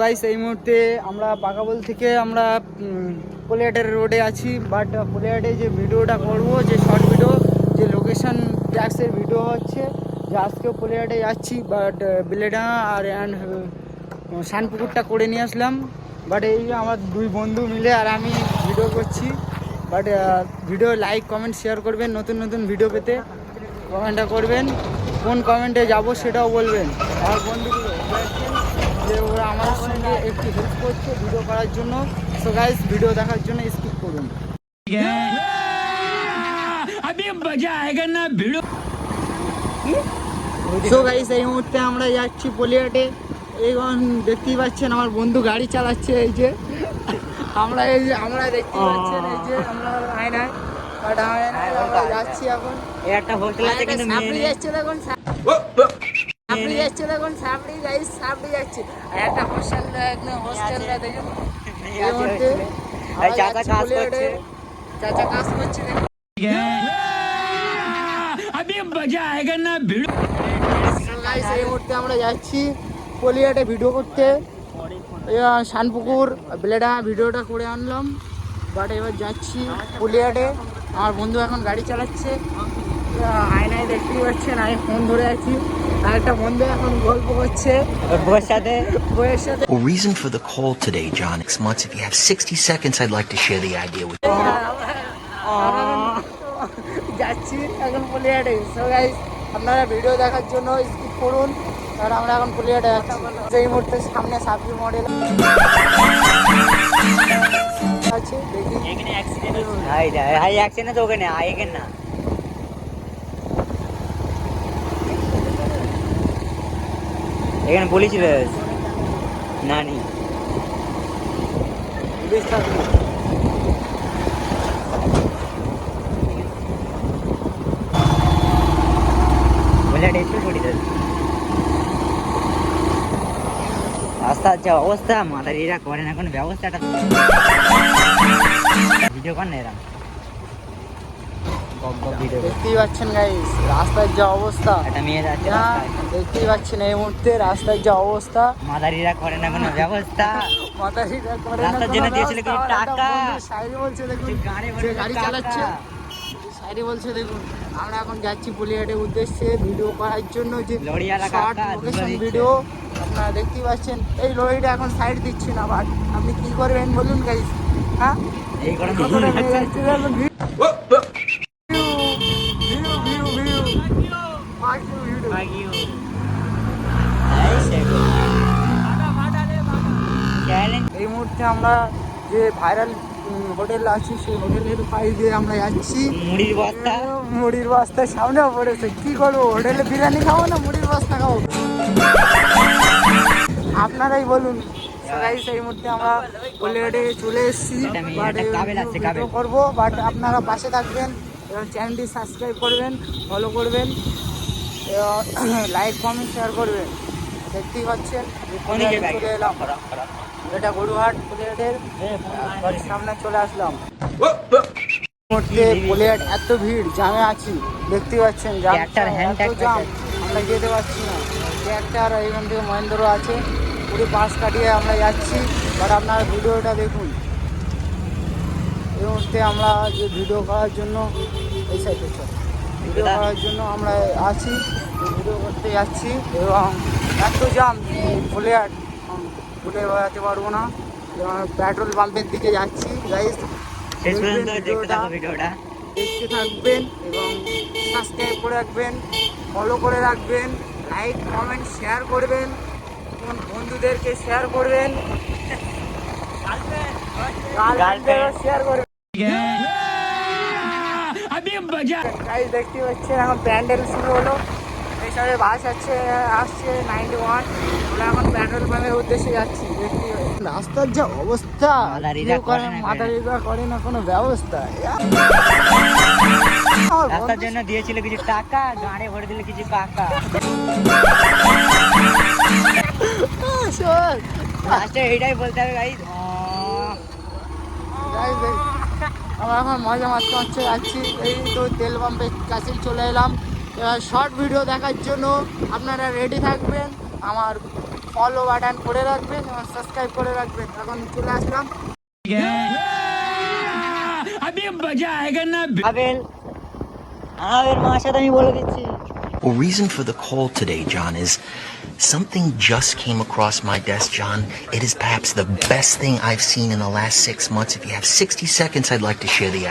Guys এই মুহূর্তে আমরা পাকাবল থেকে আমরা পলিহাটের রোডে আছি। বাট পলিহাটে যে ভিডিওটা করব, যে শর্ট ভিডিও, যে লোকেশন ট্যাক্সের ভিডিও হচ্ছে, যে আজকেও পলিহাটে যাচ্ছি। বাট বিলেডাঙা আর শানপুকুরটা করে নিয়ে আসলাম। বাট এই আমার দুই বন্ধু মিলে আর আমি ভিডিও করছি। But video like comment share করবেন, নতুন নতুন ভিডিও পেতে কমেন্টটা করবেন। কোন কমেন্টে যাব সেটাও বলবেন। আমার বন্ধুগুলো যে ওরা আমার সঙ্গে একটু হেল্প করছে ভিডিও করার জন্য। সো গাইস ভিডিও দেখার জন্য স্কিপ করুন। সো গাইস এই মুহূর্তে আমরা যাচ্ছি পলিহাটে। এখন দেখতেই পাচ্ছেন আমার বন্ধু গাড়ি চালাচ্ছে। এই যে আমরা দেখতেই পাচ্ছেন, এই যে আমরা আয়নায় আমরা যাচ্ছি। এখন একটা হোস্টেল আছে কিন্তু সাপড়ি যাচ্ছে, দেখুন সাপড়ি যাচ্ছে, দেখুন সাপড়ি গাইস সাপড়ি যাচ্ছে। আর একটা হোস্টেলটা দেখুন এই মুহূর্তে চাচা কাজ করছে, চাচা কাজ করছে। এই মুহূর্তে আমরা যাচ্ছি পলিহাটে ভিডিও করতে। শানপুকুর বিলেডাঙা ভিডিওটা করে আনলাম। বাট এবার যাচ্ছি পলিহাটে। আমার বন্ধু এখন গাড়ি চালাচ্ছে, আয়নায় দেখতেই পাচ্ছেন। আমি ফোন ধরে আছি, আর একটা বন্ধু এখন গল্প করছে বইয়ের সাথে। Well, reason for the call today, John. Next month, if you have 60 seconds, I'd like to share the idea with you. যাচ্ছি এখন পলিহাটে। সো গাইস আপনারা ভিডিও দেখার জন্য স্কিপ করুন। আর আমরা এখন পলিহাটে যাচ্ছি। এই মুহূর্তে সামনে সাবজি মডেল আছে, দেখি এখানে অ্যাক্সিডেন্ট হচ্ছে। হাই অ্যাক্সিডেন্ট তো ওখানে এখানে না, এখানে পুলিশ রয়েছে। নানি পুলিশ থাকবে। রাস্তার যা অবস্থা, মাথার এরা করে না কোনো ব্যবস্থাটা। ভিডিও কর না এরা, দেখতেই পাচ্ছেন গাইস রাস্তার যা অবস্থা। একটা মেয়ে যাচ্ছে না, দেখতেই পাচ্ছেন এই মুহূর্তে রাস্তার যা অবস্থা। মাদারিরা করে না কোনো ব্যবস্থা। মাতারিরা করে না রাস্তার জন্য কোনো দিয়েছিল ব্যবস্থা। কিছু টাকা। শায়রি বলছে দেখুন, যে গাড়ি চালাচ্ছে শায়রি বলছে দেখুন। আমরা এখন যাচ্ছি পলিহাটের উদ্দেশ্যে ভিডিও করার জন্য, যে লরিওয়ালা শর্ট কাকা লোকেশন দিচ্ছে। ভিডিও। আপনারা দেখতেই পাচ্ছেন এই লরিটা এখন সাইড দিচ্ছি না। বাট আপনি কি করবেন বলুন গাইস? হ্যাঁ, এই করে কতটা নিয়ে যাচ্ছে দেখুন। এই মুহূর্তে আমরা যে ভাইরাল হোটেল আছি, সেই হোটেলের পাশ দিয়ে আমরা যাচ্ছি। মুড়ির বস্তা সামনেও পড়েছে। কি করবো, হোটেলে বিরিয়ানি খাবো না মুড়ির বস্তা খাবো? আপনারাই বলুন। এই মুহূর্তে আমরা পলিহাটে চলে এসেছি। ভিডিও করবো, বাট আপনারা পাশে থাকবেন এবং চ্যানেলটি সাবস্ক্রাইব করবেন, ফলো করবেন, লাইক কমেন্ট শেয়ার করবেন। দেখতেই পাচ্ছেন চলে এলাম। এটা গরুহাট পলিহাটের সামনে চলে আসলাম। পলিহাট এত ভিড়, জামে আছি, দেখতে পাচ্ছেন এত জাম, আমরা যেতে পারছি না। ট্র্যাক্টর এখান থেকে মহেন্দ্র আছে, পুরো পাশ কাটিয়ে আমরা যাচ্ছি। বাট আপনারা ভিডিওটা দেখুন। এই মুহূর্তে আমরা যে ভিডিও করার জন্য এই সাইডে ভিডিও করার জন্য আমরা আছি, ভিডিও করতে যাচ্ছি। এবং এত জাম পলিহাট বলে বেড়াতে পারবো না। পেট্রোল পাম্পের দিকে যাচ্ছি। গাইস ভিডিওটা দেখতে থাকবেন এবং সাবস্ক্রাইব করে রাখবেন, ফলো করে রাখবেন, লাইক কমেন্ট শেয়ার করবেন, কোন বন্ধুদেরকে শেয়ার করবেন, শেয়ার করবেন। গাইস দেখতে পাচ্ছেন এখন প্যান্ডেল শুরু হলো। এই সবে বাস আসছে 91। আমরা এখন পেট্রোল পাম্পের উদ্দেশ্যে যাচ্ছি। দেখতে রাস্তার যা অবস্থা, মাদারিরা করে না কোনো ব্যবস্থা। রাস্তার জন্য দিয়েছিল কিছু টাকা, গাড়ি ভরে দিলে কিছু কাকা। লাস্টে এইটাই বলতে হবে গাইস। আমরা এখন মজা মারতে যাচ্ছি। এই তো তেল পাম্পের কাছেই চলে এলাম। শর্ট ভিডিও দেখার জন্য আপনারা রেডি থাকবেন। আমার ফলো বাটন করে রাখবেন এবং সাবস্ক্রাইব করে রাখবেন। এখন চলে আসলাম আবেল মার সাথে আমি বলে দিচ্ছি। Well, reason for the call today, John, is something just came across my desk, John. It is perhaps the best thing I've seen in the last 6 months. If you have 60 seconds, I'd like to share the